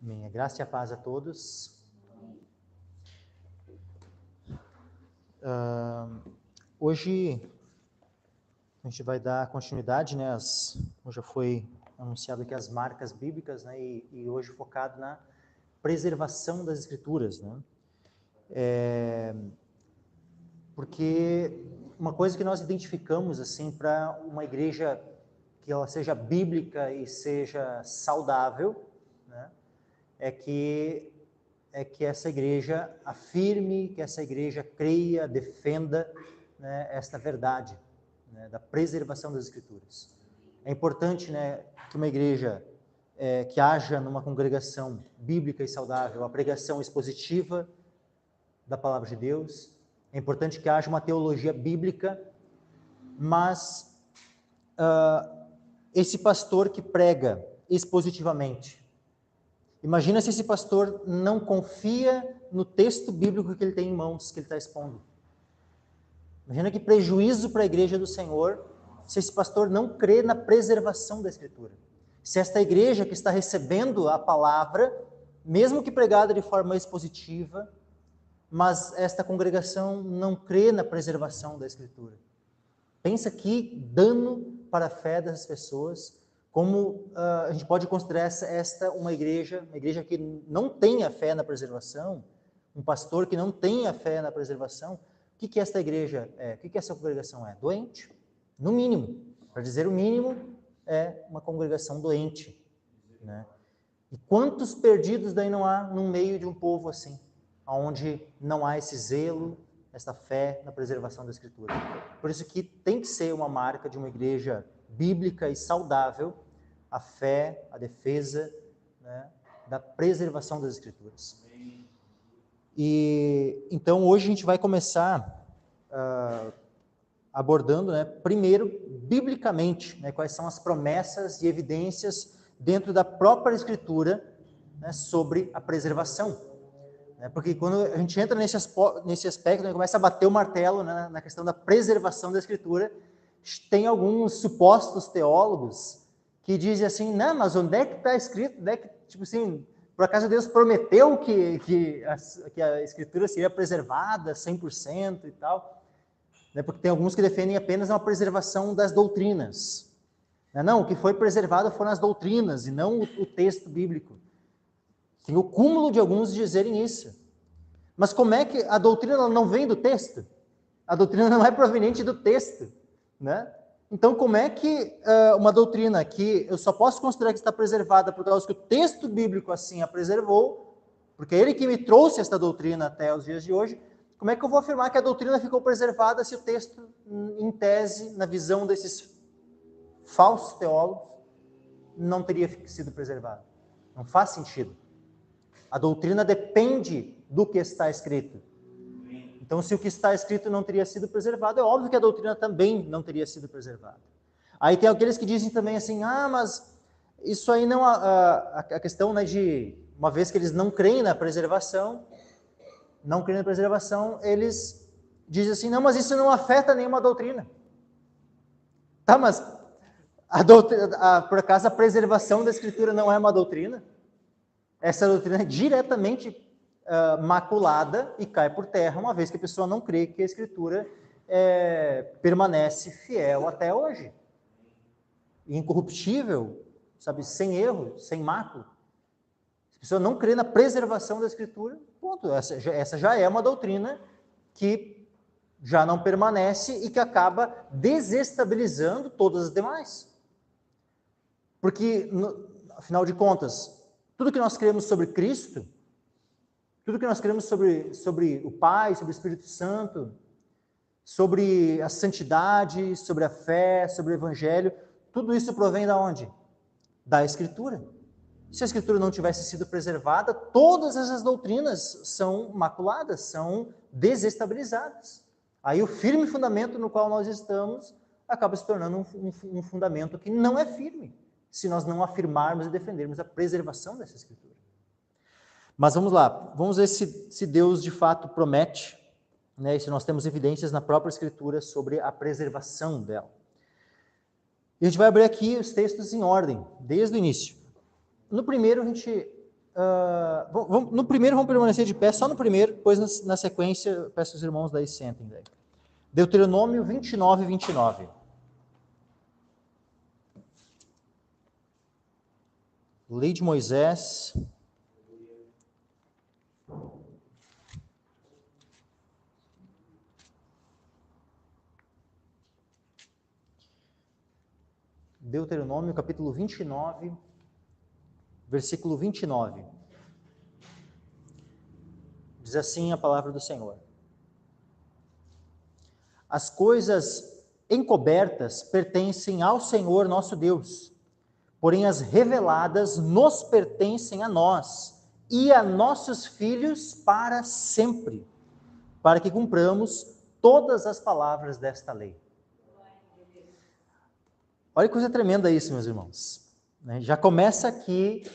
Amém. A graça e a paz a todos. Hoje a gente vai dar continuidade, né? Como já foi anunciado aqui, as marcas bíblicas, né? E hoje focado na preservação das Escrituras, né? Porque uma coisa que nós identificamos assim para uma igreja que ela seja bíblica e seja saudável, né? É que essa igreja afirme, que essa igreja creia, defenda, né, esta verdade, né, da preservação das Escrituras. É importante, né, que uma igreja que haja numa congregação bíblica e saudável a pregação expositiva da palavra de Deus. É importante que haja uma teologia bíblica, mas esse pastor que prega expositivamente, imagina se esse pastor não confia no texto bíblico que ele tem em mãos, que ele está expondo. Imagina que prejuízo para a igreja do Senhor se esse pastor não crê na preservação da Escritura. Se esta igreja que está recebendo a palavra, mesmo que pregada de forma expositiva, mas esta congregação não crê na preservação da Escritura. Pensa que dano para a fé das pessoas. Como a gente pode considerar esta uma igreja que não tem a fé na preservação, um pastor que não tem a fé na preservação. O que esta igreja é? O que essa congregação é? Doente, no mínimo. Para dizer o mínimo, é uma congregação doente, né? E quantos perdidos daí não há no meio de um povo assim, onde não há esse zelo, essa fé na preservação da Escritura. Por isso que tem que ser uma marca de uma igreja bíblica e saudável, a fé, a defesa, né, da preservação das Escrituras. E então hoje a gente vai começar abordando, né, primeiro, biblicamente, né, quais são as promessas e evidências dentro da própria Escritura, né, sobre a preservação. Porque quando a gente entra nesse aspecto, né, começa a bater o martelo, né, na questão da preservação da Escritura, tem alguns supostos teólogos que dizem assim, não, mas onde é que está escrito, onde é que, tipo assim, por acaso Deus prometeu que a Escritura seria preservada 100% e tal, né, porque tem alguns que defendem apenas uma preservação das doutrinas. Não, o que foi preservado foram as doutrinas e não o texto bíblico. Tem o cúmulo de alguns dizerem isso. Mas como é que a doutrina não vem do texto? A doutrina não é proveniente do texto, né? Então, como é que uma doutrina que eu só posso considerar que está preservada por causa que o texto bíblico assim a preservou, porque é ele que me trouxe esta doutrina até os dias de hoje, como é que eu vou afirmar que a doutrina ficou preservada se o texto, em tese, na visão desses falsos teólogos, não teria sido preservado? Não faz sentido. A doutrina depende do que está escrito. Então, se o que está escrito não teria sido preservado, é óbvio que a doutrina também não teria sido preservada. Aí tem aqueles que dizem também assim, mas isso aí não... A questão, né, de, uma vez que eles não creem na preservação, eles dizem assim, não, mas isso não afeta nenhuma doutrina. Tá, mas por acaso a preservação da Escritura não é uma doutrina? Essa doutrina é diretamente maculada e cai por terra, uma vez que a pessoa não crê que a Escritura permanece fiel até hoje. Incorruptível, sabe, sem erro, sem mácula. Se a pessoa não crê na preservação da Escritura, ponto, essa já é uma doutrina que já não permanece e que acaba desestabilizando todas as demais. Porque, afinal de contas, tudo que nós cremos sobre Cristo, tudo que nós cremos sobre o Pai, sobre o Espírito Santo, sobre a santidade, sobre a fé, sobre o Evangelho, tudo isso provém de onde? Da Escritura. Se a Escritura não tivesse sido preservada, todas essas doutrinas são maculadas, são desestabilizadas. Aí o firme fundamento no qual nós estamos acaba se tornando um fundamento que não é firme, se nós não afirmarmos e defendermos a preservação dessa Escritura. Mas vamos lá, vamos ver se Deus de fato promete, né, e se nós temos evidências na própria Escritura sobre a preservação dela. E a gente vai abrir aqui os textos em ordem, desde o início. No primeiro, a gente no primeiro vamos permanecer de pé, só no primeiro, depois na sequência, peço os irmãos daí sentem. Daí. Deuteronômio 29, 29. Lei de Moisés. Deuteronômio, capítulo 29, versículo 29. Diz assim a palavra do Senhor: as coisas encobertas pertencem ao Senhor nosso Deus, porém as reveladas nos pertencem a nós e a nossos filhos para sempre, para que cumpramos todas as palavras desta lei. Olha que coisa tremenda isso, meus irmãos. Já começa aqui,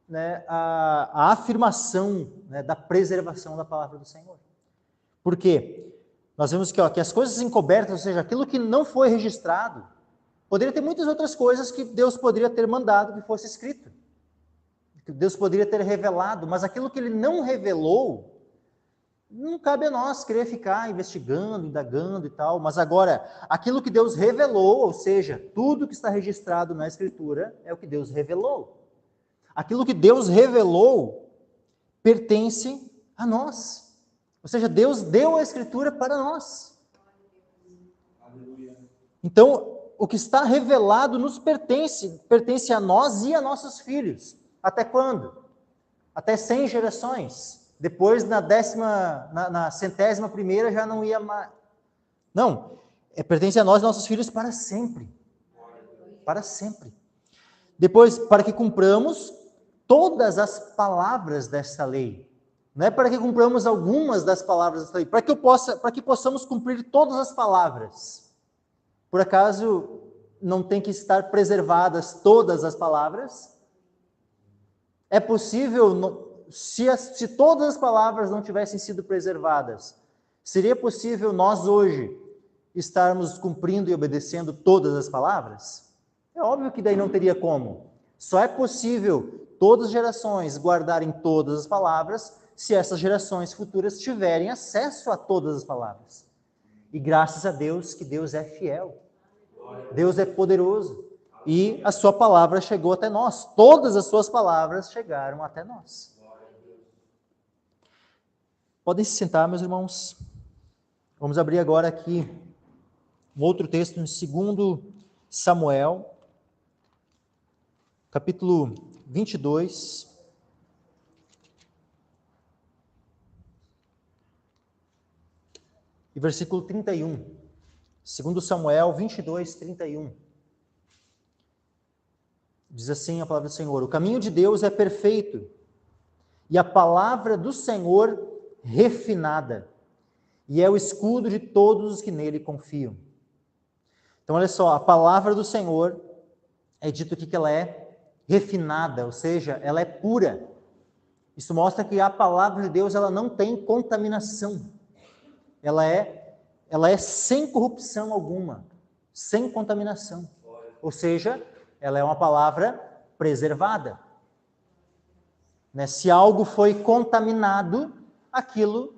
né, a afirmação, né, da preservação da palavra do Senhor. Por quê? Nós vemos que as coisas encobertas, ou seja, aquilo que não foi registrado, poderia ter muitas outras coisas que Deus poderia ter mandado que fosse escrito, que Deus poderia ter revelado, mas aquilo que Ele não revelou, não cabe a nós querer ficar investigando, indagando e tal, mas agora, aquilo que Deus revelou, ou seja, tudo que está registrado na Escritura, é o que Deus revelou. Aquilo que Deus revelou pertence a nós. Ou seja, Deus deu a Escritura para nós. Então, o que está revelado nos pertence a nós e a nossos filhos. Até quando? Até 100 gerações. Depois, na 100ª já não ia mais. Não, pertence a nós e nossos filhos para sempre. Para sempre. Depois, para que cumpramos todas as palavras desta lei. Não é para que cumpramos algumas das palavras desta lei, para que possamos cumprir todas as palavras. Por acaso não tem que estar preservadas todas as palavras? É possível, se todas as palavras não tivessem sido preservadas, seria possível nós hoje estarmos cumprindo e obedecendo todas as palavras? É óbvio que daí não teria como. Só é possível todas as gerações guardarem todas as palavras se essas gerações futuras tiverem acesso a todas as palavras. E graças a Deus que Deus é fiel. Deus é poderoso. E a sua palavra chegou até nós. Todas as suas palavras chegaram até nós. Podem se sentar, meus irmãos. Vamos abrir agora aqui um outro texto no 2 Samuel, capítulo 22. E versículo 31. 2 Samuel 22, 31. Diz assim a palavra do Senhor: o caminho de Deus é perfeito, e a palavra do Senhor refinada, e é o escudo de todos os que nele confiam. Então, olha só, a palavra do Senhor é dito aqui que ela é refinada, ou seja, ela é pura. Isso mostra que a palavra de Deus ela não tem contaminação. Ela é sem corrupção alguma, sem contaminação. Ou seja, ela é uma palavra preservada. Né? Se algo foi contaminado, aquilo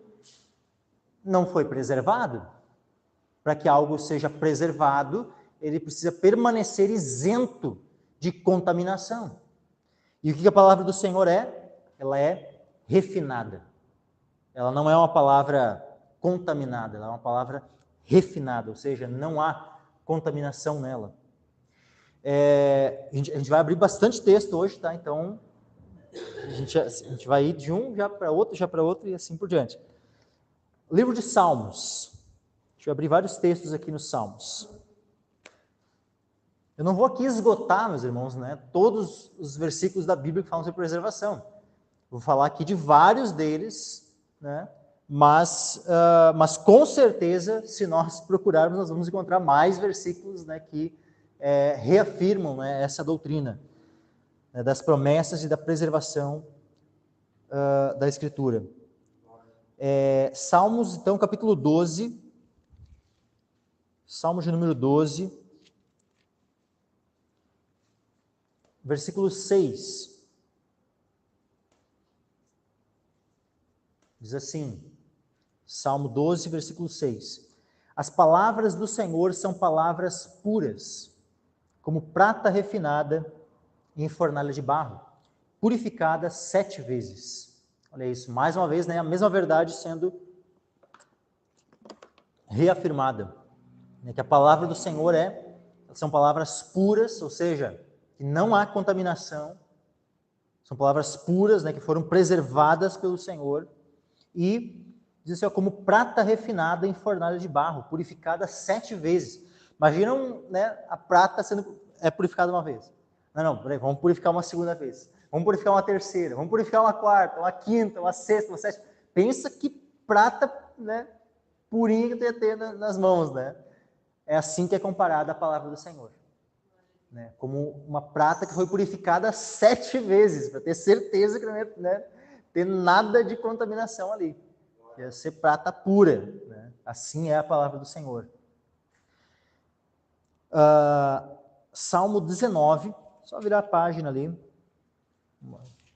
não foi preservado. Para que algo seja preservado, ele precisa permanecer isento de contaminação. E o que a palavra do Senhor é? Ela é refinada. Ela não é uma palavra contaminada, ela é uma palavra refinada, ou seja, não há contaminação nela. A gente vai abrir bastante texto hoje, tá? Então, a gente vai ir de um já para outro e assim por diante. Livro de Salmos. Deixa eu abrir vários textos aqui nos Salmos. Eu não vou aqui esgotar, meus irmãos, né, todos os versículos da Bíblia que falam sobre preservação. Vou falar aqui de vários deles, né? Mas com certeza, se nós procurarmos, nós vamos encontrar mais versículos, né, que reafirmam, né, essa doutrina, né, das promessas e da preservação da Escritura. Salmos, então, capítulo 12. Salmos de número 12. Versículo 6. Diz assim, Salmo 12, versículo 6. As palavras do Senhor são palavras puras, como prata refinada em fornalha de barro, purificada 7 vezes. Olha isso, mais uma vez, né, a mesma verdade sendo reafirmada, né, que a palavra do Senhor são palavras puras, ou seja, que não há contaminação, são palavras puras, né, que foram preservadas pelo Senhor, e diz assim, ó, como prata refinada em fornalha de barro, purificada 7 vezes. Imaginam, né, a prata sendo purificada uma vez. Não, peraí, vamos purificar uma segunda vez. Vamos purificar uma terceira, vamos purificar uma quarta, uma quinta, uma sexta, uma sétima. Pensa que prata, né, purinha que tu ia ter nas mãos, né? É assim que é comparada a palavra do Senhor. Né? Como uma prata que foi purificada 7 vezes, para ter certeza que não ia, né, ter nada de contaminação ali. Ia ser prata pura. Né? Assim é a palavra do Senhor. Salmo 19, só virar a página ali,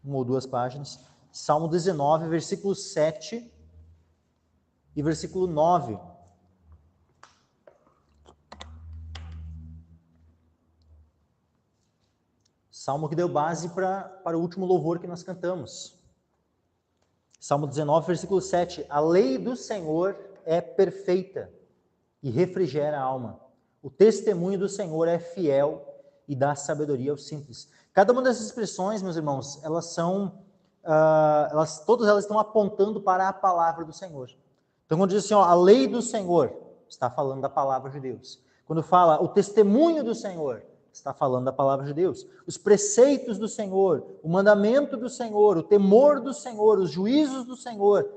uma ou duas páginas. Salmo 19, versículo 7 e versículo 9. Salmo que deu base para o último louvor que nós cantamos. Salmo 19, versículo 7. A lei do Senhor é perfeita e refrigera a alma. O testemunho do Senhor é fiel e dá sabedoria aos simples. Cada uma dessas expressões, meus irmãos, elas são, todas elas estão apontando para a palavra do Senhor. Então, quando diz assim, ó, a lei do Senhor, está falando da palavra de Deus. Quando fala o testemunho do Senhor, está falando da palavra de Deus. Os preceitos do Senhor, o mandamento do Senhor, o temor do Senhor, os juízos do Senhor,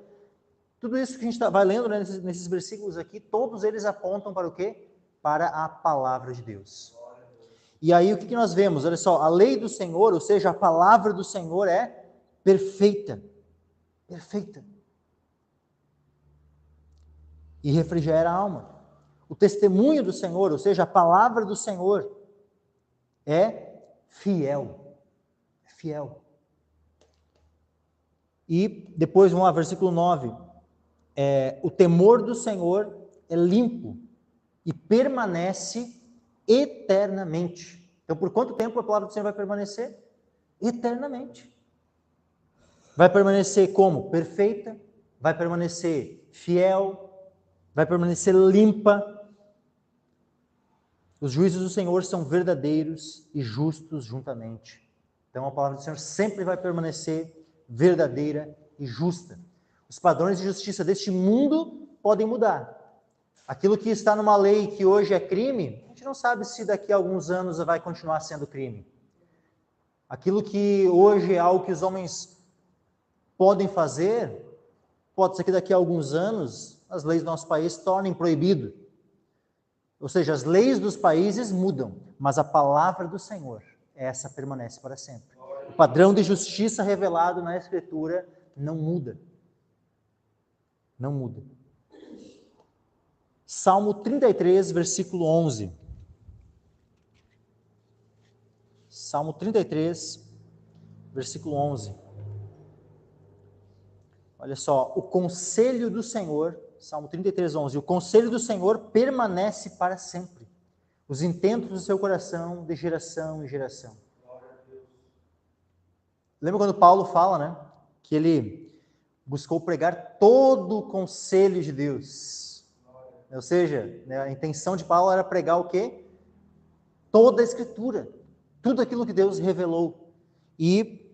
tudo isso que a gente vai lendo, né, nesses versículos aqui, todos eles apontam para o quê? Para a palavra de Deus. E aí o que nós vemos? Olha só, a lei do Senhor, ou seja, a palavra do Senhor é perfeita. Perfeita. E refrigera a alma. O testemunho do Senhor, ou seja, a palavra do Senhor, é fiel. É fiel. E depois, vamos lá, versículo 9. O temor do Senhor é limpo e permanece eternamente. Então, por quanto tempo a palavra do Senhor vai permanecer? Eternamente. Vai permanecer como? Perfeita, vai permanecer fiel, vai permanecer limpa. Os juízos do Senhor são verdadeiros e justos juntamente. Então, a palavra do Senhor sempre vai permanecer verdadeira e justa. Os padrões de justiça deste mundo podem mudar. Aquilo que está numa lei que hoje é crime, a gente não sabe se daqui a alguns anos vai continuar sendo crime. Aquilo que hoje é algo que os homens podem fazer, pode ser que daqui a alguns anos as leis do nosso país tornem proibido. Ou seja, as leis dos países mudam, mas a palavra do Senhor, essa permanece para sempre. O padrão de justiça revelado na Escritura não muda. Não muda. Salmo 33, versículo 11. Salmo 33, versículo 11. Olha só, o conselho do Senhor, Salmo 33, 11. O conselho do Senhor permanece para sempre. Os intentos do seu coração de geração em geração. Lembra quando Paulo fala, né? Que ele buscou pregar todo o conselho de Deus. Ou seja, né, a intenção de Paulo era pregar o quê? Toda a Escritura. Tudo aquilo que Deus revelou. E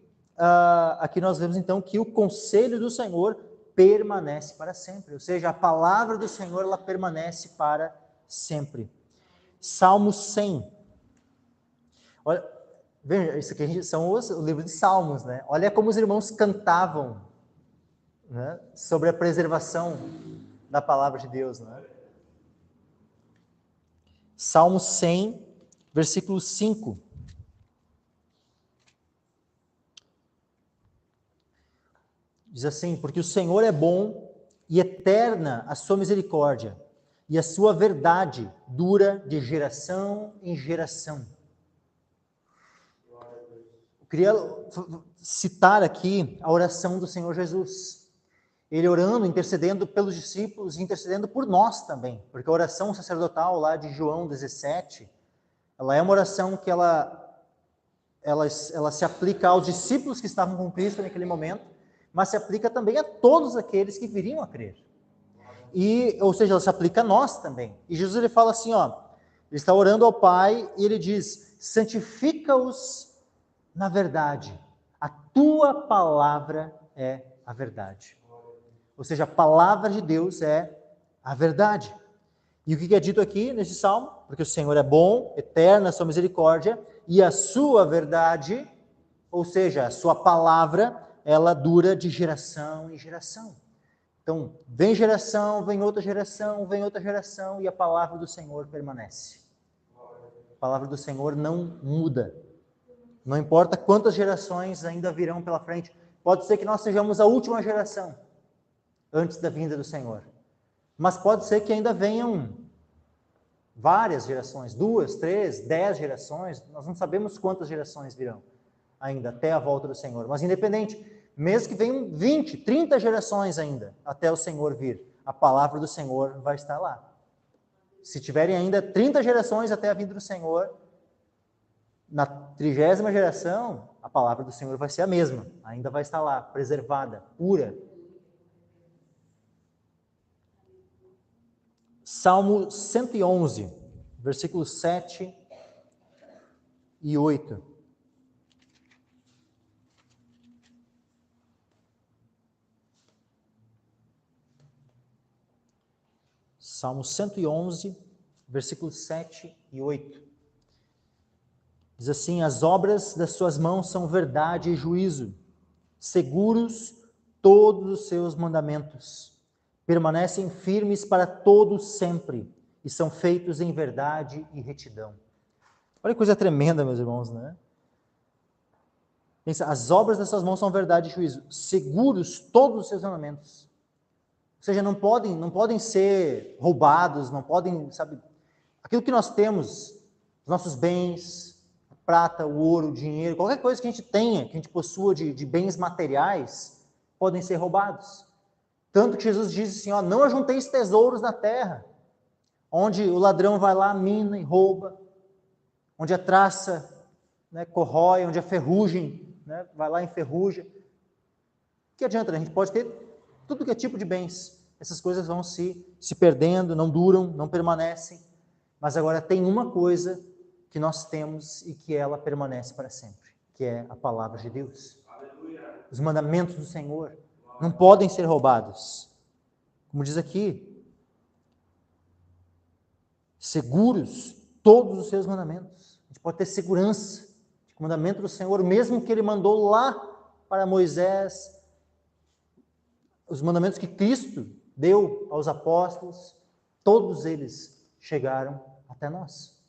aqui nós vemos então que o conselho do Senhor permanece para sempre. Ou seja, a palavra do Senhor ela permanece para sempre. Salmo 100. Olha, veja, isso aqui são o livro de Salmos, né? Olha como os irmãos cantavam, né, sobre a preservação da palavra de Deus, né? Salmo 100, versículo 5. Diz assim, porque o Senhor é bom e eterna a sua misericórdia, e a sua verdade dura de geração em geração. Eu queria citar aqui a oração do Senhor Jesus. ele orando, intercedendo pelos discípulos e intercedendo por nós também, porque a oração sacerdotal lá de João 17, ela é uma oração que ela se aplica aos discípulos que estavam com Cristo naquele momento, mas se aplica também a todos aqueles que viriam a crer. Ou seja, ela se aplica a nós também. E Jesus ele fala assim, ó, ele está orando ao Pai e ele diz: santifica-os na verdade. A tua palavra é a verdade. Ou seja, a palavra de Deus é a verdade. E o que é dito aqui nesse salmo? Porque o Senhor é bom, eterna a sua misericórdia, e a sua verdade, ou seja, a sua palavra, ela dura de geração em geração. Então, vem geração, vem outra geração, e a palavra do Senhor permanece. A palavra do Senhor não muda. Não importa quantas gerações ainda virão pela frente. Pode ser que nós sejamos a última geração antes da vinda do Senhor. Mas pode ser que ainda venham várias gerações, 2, 3, 10 gerações. Nós não sabemos quantas gerações virão ainda até a volta do Senhor. Mas independente, mesmo que venham 20, 30 gerações ainda até o Senhor vir, a palavra do Senhor vai estar lá. Se tiverem ainda 30 gerações até a vinda do Senhor, na 30ª geração, a palavra do Senhor vai ser a mesma, ainda vai estar lá, preservada, pura. Salmo 111, versículos 7 e 8. Salmo 111, versículos 7 e 8. Diz assim: as obras das suas mãos são verdade e juízo, seguros todos os seus mandamentos. Permanecem firmes para todo sempre, e são feitos em verdade e retidão. Olha que coisa tremenda, meus irmãos, né? Pensa, as obras das suas mãos são verdade e juízo, seguros todos os seus mandamentos. Ou seja, não podem ser roubados, não podem, sabe, aquilo que nós temos, os nossos bens, a prata, o ouro, o dinheiro, qualquer coisa que a gente tenha, que a gente possua de bens materiais, podem ser roubados. Tanto que Jesus diz assim, ó, não ajunteis tesouros na terra, onde o ladrão vai lá, mina e rouba, onde a traça, né, corrói, onde a ferrugem, né, vai lá e enferruja. Que adianta, né? A gente pode ter tudo que é tipo de bens, essas coisas vão se perdendo, não duram, não permanecem, mas agora tem uma coisa que nós temos e que ela permanece para sempre, que é a palavra de Deus. Aleluia. Os mandamentos do Senhor não podem ser roubados. Como diz aqui, seguros todos os seus mandamentos. A gente pode ter segurança de que o mandamento do Senhor, mesmo que ele mandou lá para Moisés, os mandamentos que Cristo deu aos apóstolos, todos eles chegaram até nós.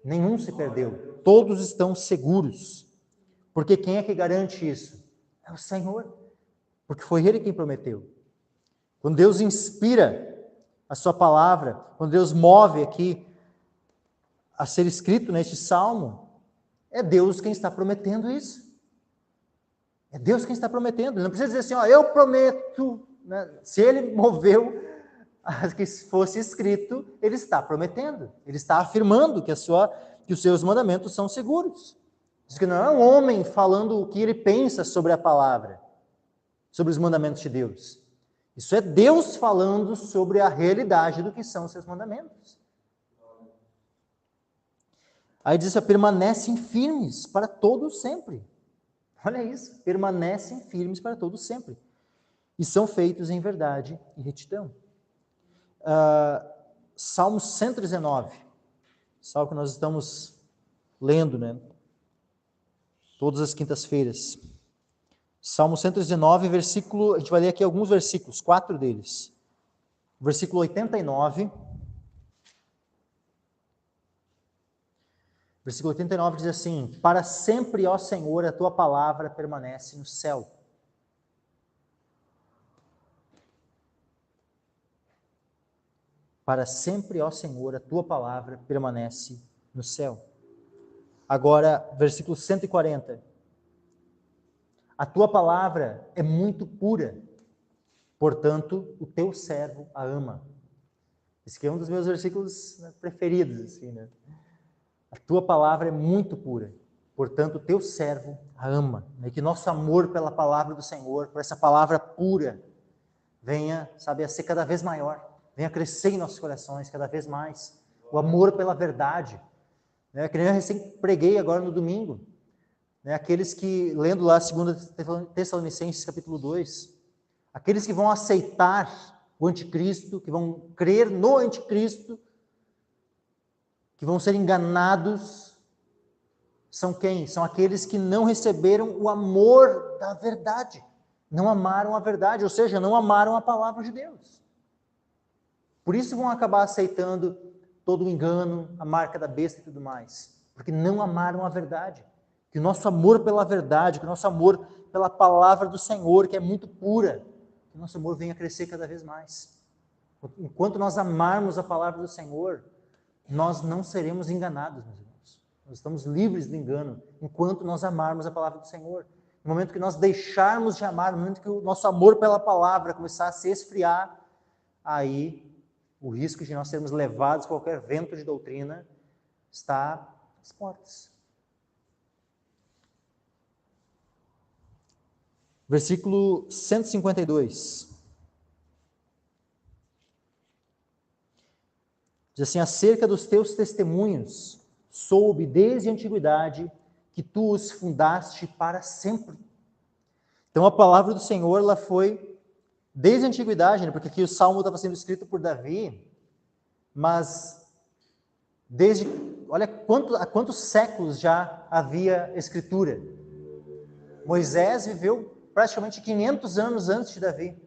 Nenhum se perdeu. Todos estão seguros. Porque quem é que garante isso? É o Senhor. Porque foi Ele quem prometeu. Quando Deus inspira a sua palavra, quando Deus move aqui a ser escrito neste salmo, é Deus quem está prometendo isso. É Deus quem está prometendo. Ele não precisa dizer assim, ó, eu prometo, né? Se Ele moveu a que fosse escrito, Ele está prometendo. Ele está afirmando que os seus mandamentos são seguros. Diz que não é um homem falando o que ele pensa sobre a palavra, sobre os mandamentos de Deus. Isso é Deus falando sobre a realidade do que são os seus mandamentos. Aí diz, permanecem firmes para todo sempre. Olha isso, permanecem firmes para todo sempre. E são feitos em verdade e retidão. Salmo 119, salmo que nós estamos lendo, né? Todas as quintas-feiras. Salmo 119, versículo, a gente vai ler aqui alguns versículos, 4 deles. Versículo 89. Versículo 89 diz assim: para sempre, ó Senhor, a tua palavra permanece no céu. Para sempre, ó Senhor, a tua palavra permanece no céu. Agora, versículo 140. A tua palavra é muito pura, portanto, o teu servo a ama. Esse aqui é um dos meus versículos, né, preferidos, assim, né? A tua palavra é muito pura, portanto, o teu servo a ama. E que nosso amor pela palavra do Senhor, por essa palavra pura, venha, sabe, a ser cada vez maior, venha crescer em nossos corações cada vez mais. O amor pela verdade, né? Que nem eu recém preguei agora no domingo, né? Aqueles que, lendo lá 2 Tessalonicenses capítulo 2, aqueles que vão aceitar o anticristo, que vão crer no anticristo, que vão ser enganados, são quem? São aqueles que não receberam o amor da verdade, não amaram a verdade, ou seja, não amaram a palavra de Deus. Por isso vão acabar aceitando todo o engano, a marca da besta e tudo mais, porque não amaram a verdade. Que o nosso amor pela verdade, que o nosso amor pela palavra do Senhor, que é muito pura, que o nosso amor venha crescer cada vez mais. Enquanto nós amarmos a palavra do Senhor, nós não seremos enganados, meus irmãos. Nós estamos livres do engano, enquanto nós amarmos a palavra do Senhor. No momento que nós deixarmos de amar, no momento que o nosso amor pela palavra começar a se esfriar, aí o risco de nós sermos levados a qualquer vento de doutrina está às portas. Versículo 152. Diz assim: acerca dos teus testemunhos, soube desde a antiguidade que tu os fundaste para sempre. Então a palavra do Senhor, ela foi desde a antiguidade, né? Porque aqui o Salmo estava sendo escrito por Davi, mas desde, olha há quantos séculos já havia escritura. Moisés viveu praticamente 500 anos antes de Davi.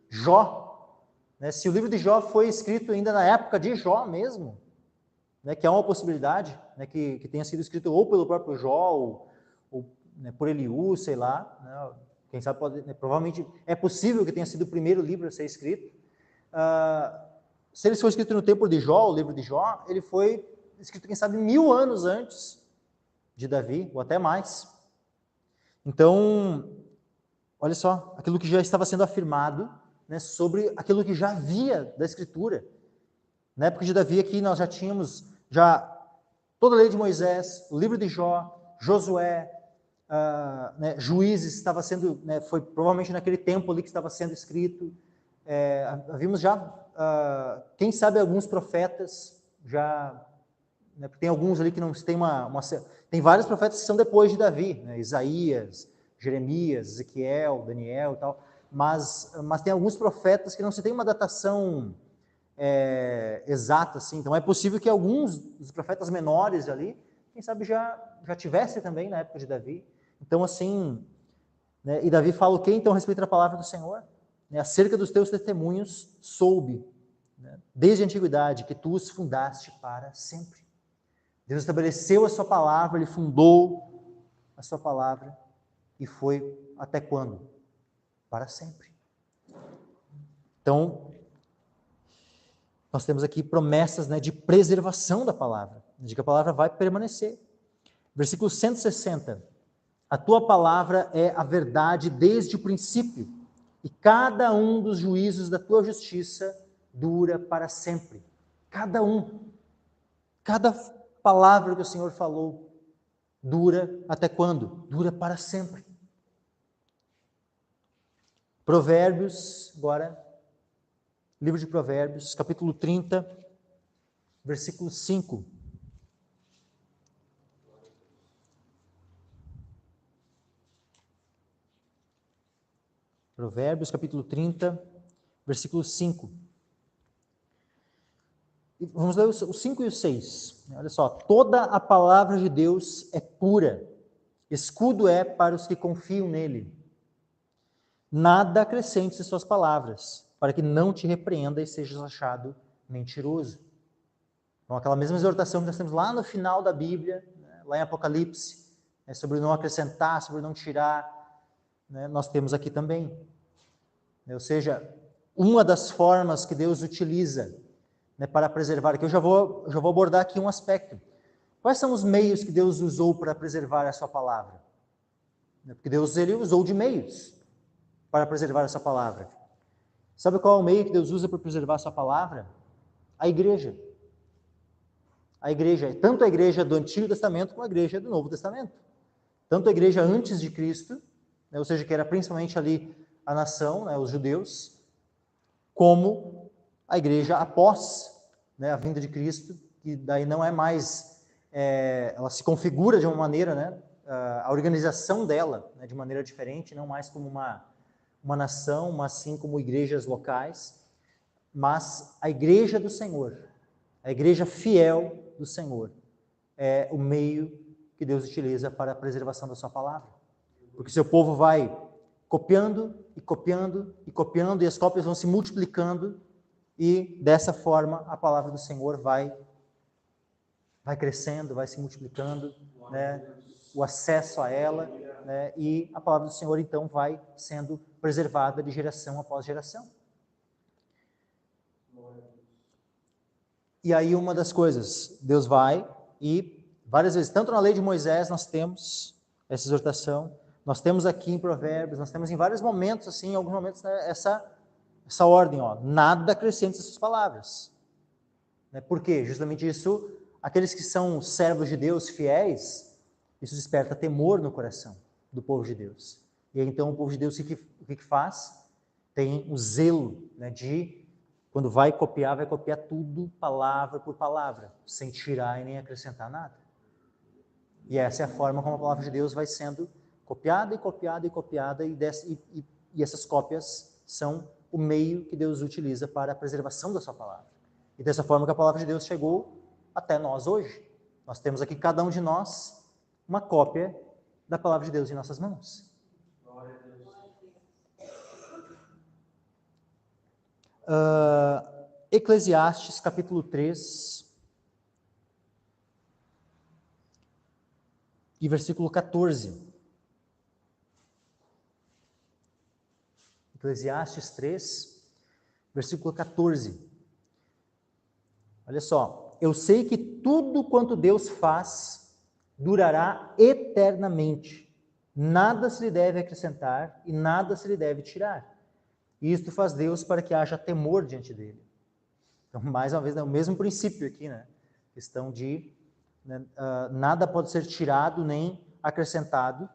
Jó, né? Se o livro de Jó foi escrito ainda na época de Jó mesmo, né? Que é uma possibilidade, né? Que tenha sido escrito ou pelo próprio Jó, ou né, por Eliú, sei lá, né? Quem sabe pode, né? Provavelmente é possível que tenha sido o primeiro livro a ser escrito. Se ele foi escrito no tempo de Jó, o livro de Jó, ele foi escrito, quem sabe, 1000 anos antes de Davi, ou até mais. Então, olha só, aquilo que já estava sendo afirmado, né, sobre aquilo que já havia da Escritura. Na época de Davi aqui nós já tínhamos toda a lei de Moisés, o livro de Jó, Josué, né, Juízes estava sendo, né, foi provavelmente naquele tempo ali que estava sendo escrito. Havíamos já, quem sabe, alguns profetas já, né, tem alguns ali que não tem tem vários profetas que são depois de Davi, né, Isaías, Jeremias, Ezequiel, Daniel e tal, mas tem alguns profetas que não se tem uma datação exata, assim. Então é possível que alguns dos profetas menores ali, quem sabe já tivesse também na época de Davi. Então assim, né, e Davi fala o quê então a respeito da palavra do Senhor? Né, acerca dos teus testemunhos soube, né, desde a antiguidade, que tu os fundaste para sempre. Deus estabeleceu a sua palavra, Ele fundou a sua palavra, e foi até quando? Para sempre. Então, nós temos aqui promessas, né, de preservação da palavra, de que a palavra vai permanecer. Versículo 160. A tua palavra é a verdade desde o princípio, e cada um dos juízos da tua justiça dura para sempre. Cada um. Cada palavra que o Senhor falou dura até quando? Dura para sempre. Provérbios, agora, livro de Provérbios, capítulo 30, versículo 5. Provérbios, capítulo 30, versículo 5. Vamos ler o 5 e o 6. Olha só. Toda a palavra de Deus é pura, escudo é para os que confiam nele. Nada acrescentes em suas palavras, para que não te repreenda e sejas achado mentiroso. Então, aquela mesma exortação que nós temos lá no final da Bíblia, né, lá em Apocalipse, sobre não acrescentar, sobre não tirar, né, nós temos aqui também. Ou seja, uma das formas que Deus utiliza, né, para preservar, que eu já vou abordar aqui um aspecto. Quais são os meios que Deus usou para preservar a sua palavra? Porque Deus, ele usou de meios para preservar essa palavra. Sabe qual é o meio que Deus usa para preservar a sua palavra? A igreja. A igreja, tanto a igreja do Antigo Testamento como a igreja do Novo Testamento. Tanto a igreja antes de Cristo, né, ou seja, que era principalmente ali a nação, né, os judeus, como a igreja após, né, a vinda de Cristo, que daí não é mais, ela se configura de uma maneira, né, a organização dela, né, de maneira diferente, não mais como uma nação, mas sim como igrejas locais, mas a igreja do Senhor, a igreja fiel do Senhor, é o meio que Deus utiliza para a preservação da sua palavra. Porque seu povo vai copiando e copiando e copiando, e as cópias vão se multiplicando, e dessa forma a palavra do Senhor vai crescendo, vai se multiplicando, né, o acesso a ela, né, e a palavra do Senhor então vai sendo preservada de geração após geração. E aí uma das coisas, Deus vai e várias vezes, tanto na lei de Moisés nós temos essa exortação, nós temos aqui em Provérbios, nós temos em vários momentos, assim, em alguns momentos, né, essa ordem, ó, nada acrescente essas palavras. Né? Por quê? Justamente isso, aqueles que são servos de Deus fiéis, isso desperta temor no coração do povo de Deus. E aí, então o povo de Deus o que faz? Tem o zelo, né, de, quando vai copiar tudo palavra por palavra, sem tirar e nem acrescentar nada. E essa é a forma como a palavra de Deus vai sendo copiada e copiada e copiada, e essas cópias são o meio que Deus utiliza para a preservação da sua palavra. E dessa forma que a palavra de Deus chegou até nós hoje. Nós temos aqui, cada um de nós, uma cópia da palavra de Deus em nossas mãos. Eclesiastes, capítulo 3, e versículo 14. Eclesiastes 3, versículo 14. Olha só, eu sei que tudo quanto Deus faz durará eternamente. Nada se lhe deve acrescentar e nada se lhe deve tirar. E isto faz Deus para que haja temor diante dele. Então, mais uma vez, é o mesmo princípio aqui, né? Questão de, né, nada pode ser tirado nem acrescentado.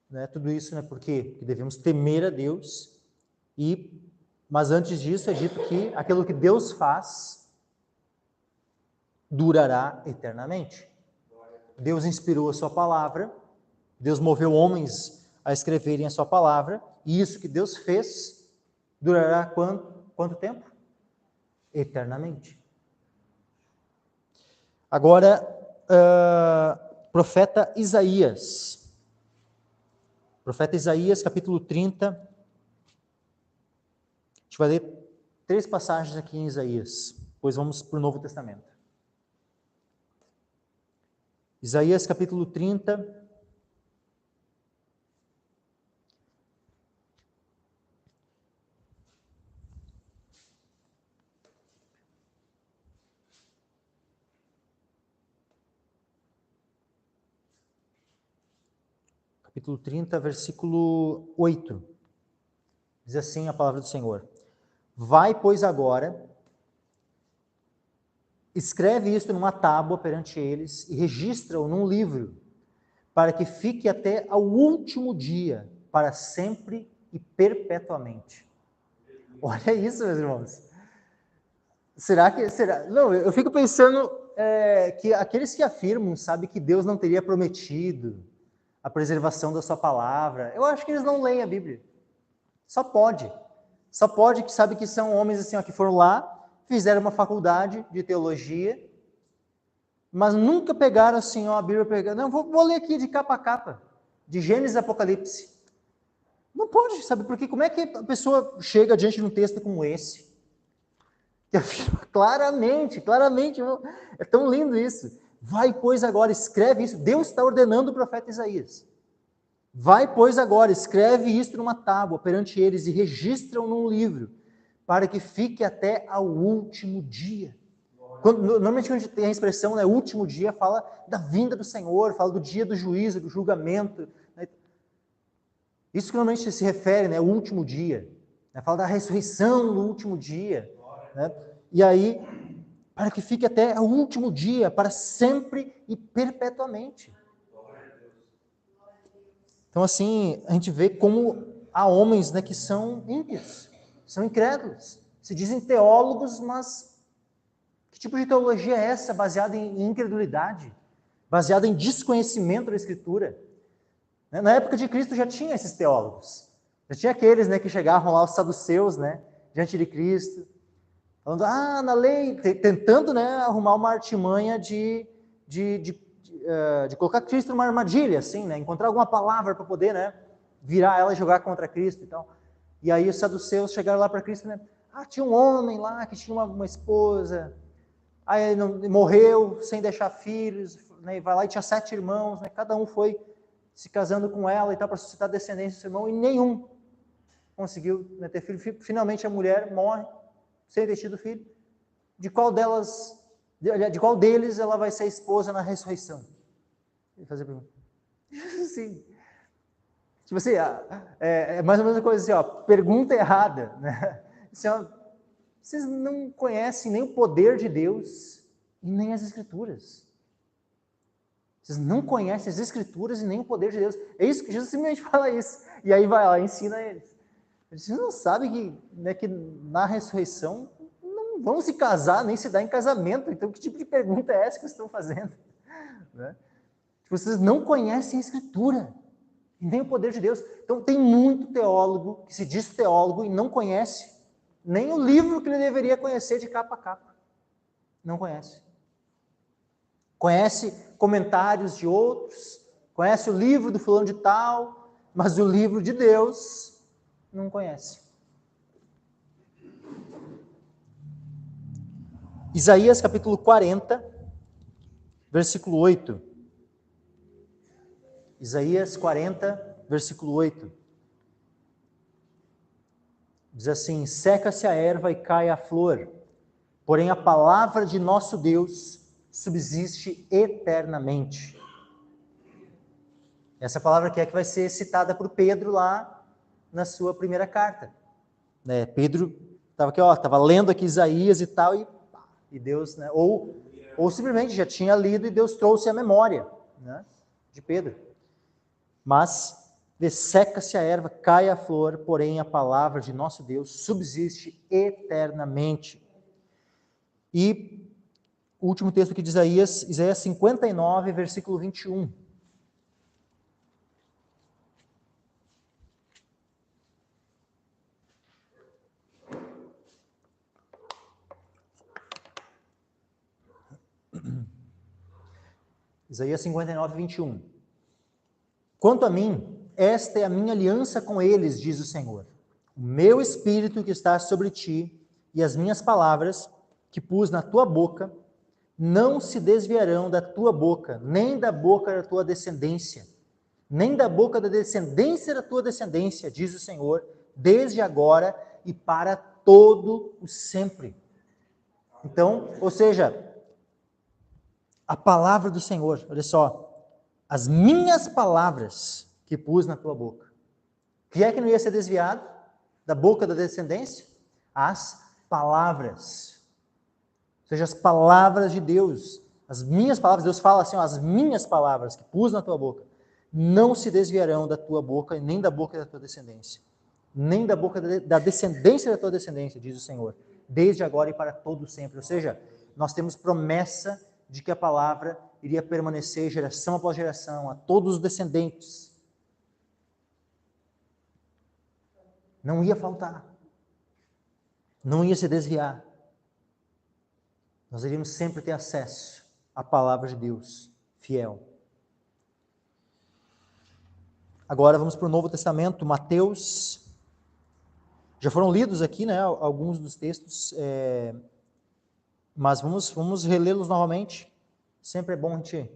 Né? Tudo isso, né, porque devemos temer a Deus. Mas antes disso é dito que aquilo que Deus faz durará eternamente. Deus inspirou a sua palavra, Deus moveu homens a escreverem a sua palavra, e isso que Deus fez durará quanto tempo? Eternamente. Agora, profeta Isaías. Profeta Isaías, capítulo 30. A gente vai ler 3 passagens aqui em Isaías, depois vamos para o Novo Testamento. Isaías, capítulo 30. Capítulo 30, versículo 8. Diz assim a palavra do Senhor: vai, pois, agora, escreve isto numa tábua perante eles e registra-o num livro, para que fique até ao último dia, para sempre e perpetuamente. Olha isso, meus irmãos. Será? Não, eu fico pensando que aqueles que afirmam, sabe, que Deus não teria prometido a preservação da sua palavra, eu acho que eles não leem a Bíblia. Só pode que sabe que são homens assim, ó, que foram lá, fizeram uma faculdade de teologia, mas nunca pegaram assim, ó, a Bíblia, não, vou ler aqui de capa a capa, de Gênesis a Apocalipse. Não pode, sabe por quê? Como é que a pessoa chega diante de um texto como esse, que afirma claramente, é tão lindo isso. Vai, pois, agora, escreve isso. Deus está ordenando o profeta Isaías. Vai, pois, agora, escreve isto numa tábua perante eles e registra-o num livro, para que fique até ao último dia. Normalmente, quando a gente tem a expressão, né, último dia, fala da vinda do Senhor, fala do dia do juízo, do julgamento. Né? Isso que normalmente se refere, né, o último dia. né? Fala da ressurreição no último dia, né? E aí, para que fique até o último dia, para sempre e perpetuamente. Então, assim, a gente vê como há homens, né, que são ímpios, são incrédulos, se dizem teólogos, mas que tipo de teologia é essa, baseada em incredulidade, baseada em desconhecimento da Escritura? Na época de Cristo já tinha esses teólogos, já tinha aqueles, né, que chegavam lá, os saduceus, né, diante de Cristo, falando, na lei, tentando, né, arrumar uma artimanha de colocar Cristo numa armadilha, assim, né, encontrar alguma palavra para poder, né, virar ela e jogar contra Cristo e tal. E aí os saduceus chegaram lá para Cristo, né, tinha um homem lá que tinha uma esposa, aí ele morreu sem deixar filhos, né, e vai lá e tinha 7 irmãos, né, cada um foi se casando com ela e tal, para suscitar descendência do seu irmão, e nenhum conseguiu, né, ter filho. Finalmente a mulher morre, sem ter tido filho. De qual deles ela vai ser esposa na ressurreição? Ele fazia a pergunta. Sim. Tipo assim, é mais ou menos a coisa assim, pergunta errada, né? Assim, vocês não conhecem nem o poder de Deus e nem as Escrituras. Vocês não conhecem as Escrituras e nem o poder de Deus. É isso que Jesus simplesmente fala isso. E aí vai lá, ensina eles. Vocês não sabem que, né, que na ressurreição não vão se casar, nem se dar em casamento. Então, que tipo de pergunta é essa que vocês estão fazendo? Né? Vocês não conhecem a Escritura, e nem o poder de Deus. Então, tem muito teólogo que se diz teólogo e não conhece nem o livro que ele deveria conhecer de capa a capa. Não conhece. Conhece comentários de outros, conhece o livro do fulano de tal, mas o livro de Deus não conhece. Isaías capítulo 40, versículo 8. Isaías 40, versículo 8. Diz assim: seca-se a erva e cai a flor, porém a palavra de nosso Deus subsiste eternamente. Essa palavra aqui é que vai ser citada por Pedro lá na sua primeira carta. Né? Pedro estava aqui, estava lendo aqui Isaías e tal, e Deus, né? ou simplesmente já tinha lido e Deus trouxe a memória, né, de Pedro. Mas seca-se a erva, cai a flor, porém a palavra de nosso Deus subsiste eternamente. E o último texto aqui de Isaías 59, versículo 21. Isaías 59, 21. Quanto a mim, esta é a minha aliança com eles, diz o Senhor. O meu espírito que está sobre ti e as minhas palavras que pus na tua boca não se desviarão da tua boca, nem da boca da tua descendência, nem da boca da descendência da tua descendência, diz o Senhor, desde agora e para todo o sempre. Então, ou seja, a palavra do Senhor, olha só, as minhas palavras que pus na tua boca. O que é que não ia ser desviado da boca da descendência? As palavras. Ou seja, as palavras de Deus, as minhas palavras, Deus fala assim, as minhas palavras que pus na tua boca, não se desviarão da tua boca, nem da boca da tua descendência, nem da boca da descendência da tua descendência, diz o Senhor, desde agora e para todo sempre. Ou seja, nós temos promessa de que a palavra iria permanecer geração após geração, a todos os descendentes. Não ia faltar. Não ia se desviar. Nós iríamos sempre ter acesso à palavra de Deus, fiel. Agora vamos para o Novo Testamento, Mateus. Já foram lidos aqui, né, alguns dos textos, mas vamos relê-los novamente. Sempre é bom a gente,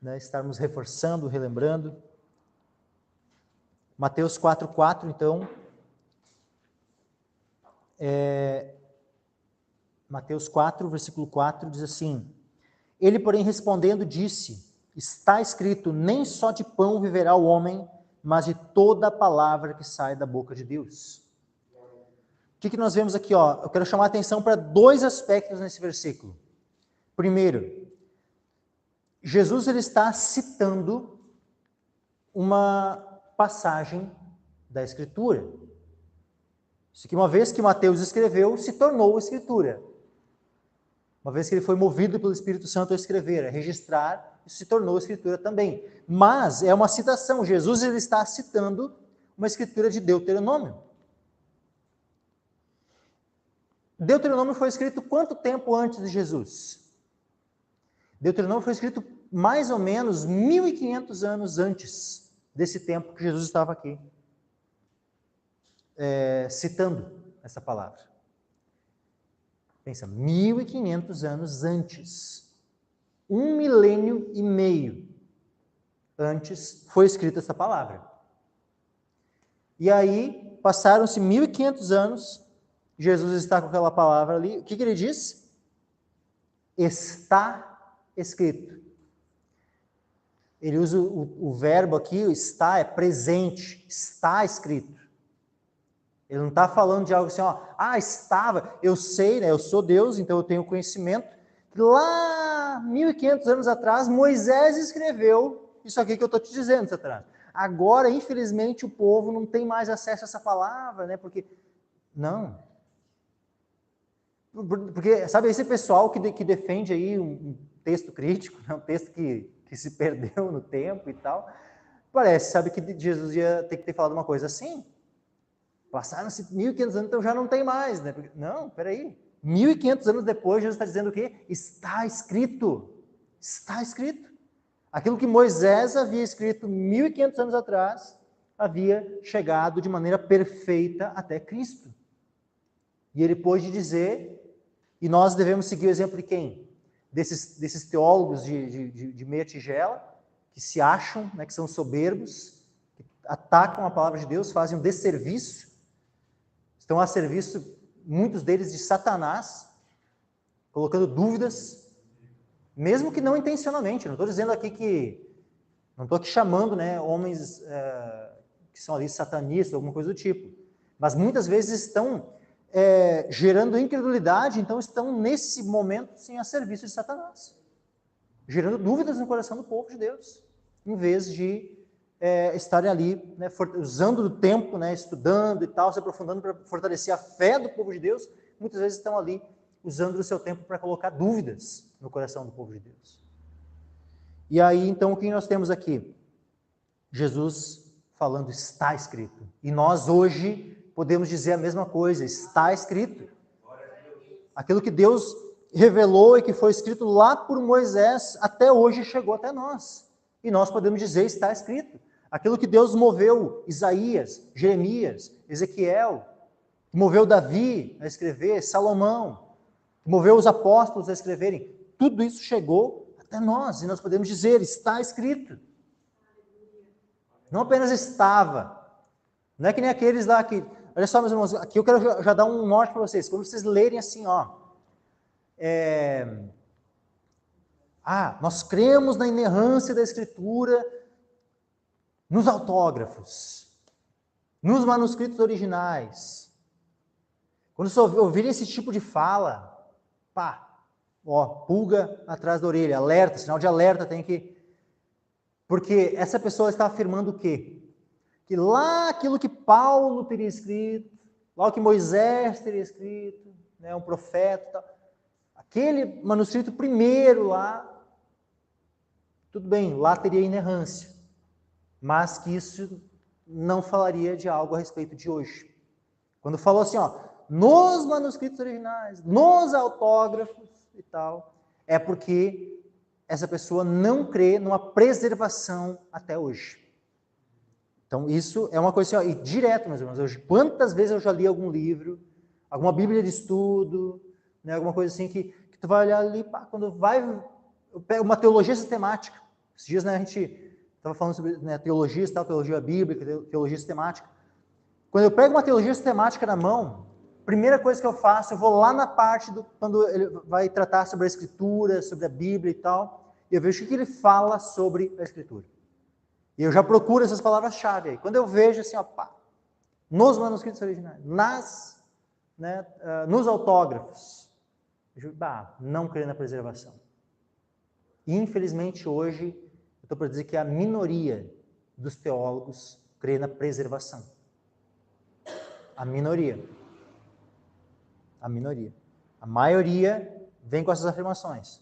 né, estarmos reforçando, relembrando. Mateus 4:4, então. Mateus 4, versículo 4, diz assim: Ele, porém, respondendo, disse: Está escrito, nem só de pão viverá o homem, mas de toda a palavra que sai da boca de Deus. O que nós vemos aqui? Eu quero chamar a atenção para dois aspectos nesse versículo. Primeiro, Jesus ele está citando uma passagem da Escritura. Isso que uma vez que Mateus escreveu, se tornou Escritura. Uma vez que ele foi movido pelo Espírito Santo a escrever, a registrar, isso se tornou Escritura também. Mas é uma citação. Jesus ele está citando uma Escritura de Deuteronômio. Deuteronômio foi escrito quanto tempo antes de Jesus? Deuteronômio foi escrito mais ou menos 1.500 anos antes desse tempo que Jesus estava aqui, citando essa palavra. Pensa, 1.500 anos antes, 1 milênio e meio antes foi escrita essa palavra. E aí, passaram-se 1.500 anos, Jesus está com aquela palavra ali, o que ele diz? Está escrito. Ele usa o verbo aqui, o está, é presente, está escrito. Ele não está falando de algo assim, estava, eu sei, né, eu sou Deus, então eu tenho conhecimento. Lá, 1.500 anos atrás, Moisés escreveu isso aqui que eu estou te dizendo, Satanás. Agora, infelizmente, o povo não tem mais acesso a essa palavra, né, porque... Não. Porque, sabe, esse pessoal que defende aí um texto crítico, né, um texto que se perdeu no tempo e tal, parece, sabe, que Jesus ia ter que ter falado uma coisa assim. Passaram-se 1.500 anos, então já não tem mais, né? Não, peraí. 1.500 anos depois, Jesus está dizendo o quê? Está escrito. Está escrito. Aquilo que Moisés havia escrito 1.500 anos atrás, havia chegado de maneira perfeita até Cristo. E ele pôde dizer, e nós devemos seguir o exemplo de quem? Desses teólogos de meia tigela, que se acham, né, que são soberbos, que atacam a palavra de Deus, fazem um desserviço, estão a serviço, muitos deles, de Satanás, colocando dúvidas, mesmo que não intencionalmente. Não estou dizendo aqui que... Não estou aqui chamando, né, homens que são ali satanistas, alguma coisa do tipo. Mas muitas vezes estão gerando incredulidade, então estão nesse momento, sim, a serviço de Satanás. Gerando dúvidas no coração do povo de Deus, em vez de estarem ali, né, usando do tempo, né, estudando e tal, se aprofundando para fortalecer a fé do povo de Deus, muitas vezes estão ali usando o seu tempo para colocar dúvidas no coração do povo de Deus. E aí, então, o que nós temos aqui? Jesus falando, está escrito. E nós hoje podemos dizer a mesma coisa, está escrito. Aquilo que Deus revelou e que foi escrito lá por Moisés, até hoje chegou até nós. E nós podemos dizer, está escrito. Aquilo que Deus moveu Isaías, Jeremias, Ezequiel, que moveu Davi a escrever, Salomão, que moveu os apóstolos a escreverem, tudo isso chegou até nós. E nós podemos dizer, está escrito. Não apenas estava. Não é que nem aqueles lá que... Olha só, meus irmãos, aqui eu quero já dar um norte para vocês. Quando vocês lerem assim, nós cremos na inerrância da Escritura nos autógrafos, nos manuscritos originais. Quando vocês ouvirem esse tipo de fala, pulga atrás da orelha, alerta, sinal de alerta tem que... Porque essa pessoa está afirmando o quê? Que lá aquilo que Paulo teria escrito, lá o que Moisés teria escrito, né, um profeta, tal, aquele manuscrito primeiro lá, tudo bem, lá teria inerrância, mas que isso não falaria de algo a respeito de hoje. Quando falou assim, nos manuscritos originais, nos autógrafos e tal, é porque essa pessoa não crê numa preservação até hoje. Então, isso é uma coisa assim, e direto, meus irmãos. Quantas vezes eu já li algum livro, alguma bíblia de estudo, né, alguma coisa assim, que tu vai olhar ali, quando vai... Eu pego uma teologia sistemática. Esses dias, né, a gente estava falando sobre, né, teologia, tal, teologia bíblica, teologia sistemática. Quando eu pego uma teologia sistemática na mão, primeira coisa que eu faço, eu vou lá na parte quando ele vai tratar sobre a Escritura, sobre a Bíblia e tal, e eu vejo o que ele fala sobre a Escritura. E eu já procuro essas palavras-chave aí. Quando eu vejo assim, ó, pá, nos manuscritos originais, nos autógrafos, não creio na preservação. E, infelizmente, hoje, eu estou para dizer que a minoria dos teólogos crê na preservação. A minoria. A minoria. A maioria vem com essas afirmações.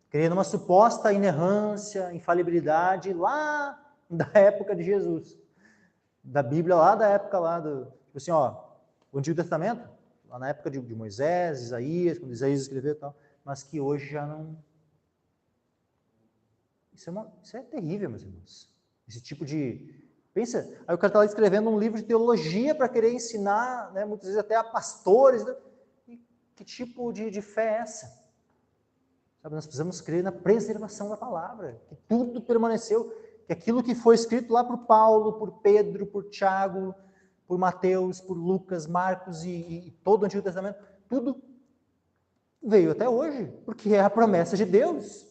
Crê numa suposta inerrância, infalibilidade lá da época de Jesus. Da Bíblia lá da época lá do... Tipo assim, ó, o Antigo Testamento, lá na época de Moisés, Isaías, quando Isaías escreveu e tal, mas que hoje já não... Isso é terrível, meus irmãos. Esse tipo de... Pensa, aí o cara está lá escrevendo um livro de teologia para querer ensinar, né, muitas vezes até a pastores. Né? E que tipo de fé é essa? Sabe, nós precisamos crer na preservação da palavra, que tudo permaneceu, que aquilo que foi escrito lá por Paulo, por Pedro, por Tiago, por Mateus, por Lucas, Marcos e todo o Antigo Testamento, tudo veio até hoje, porque é a promessa de Deus.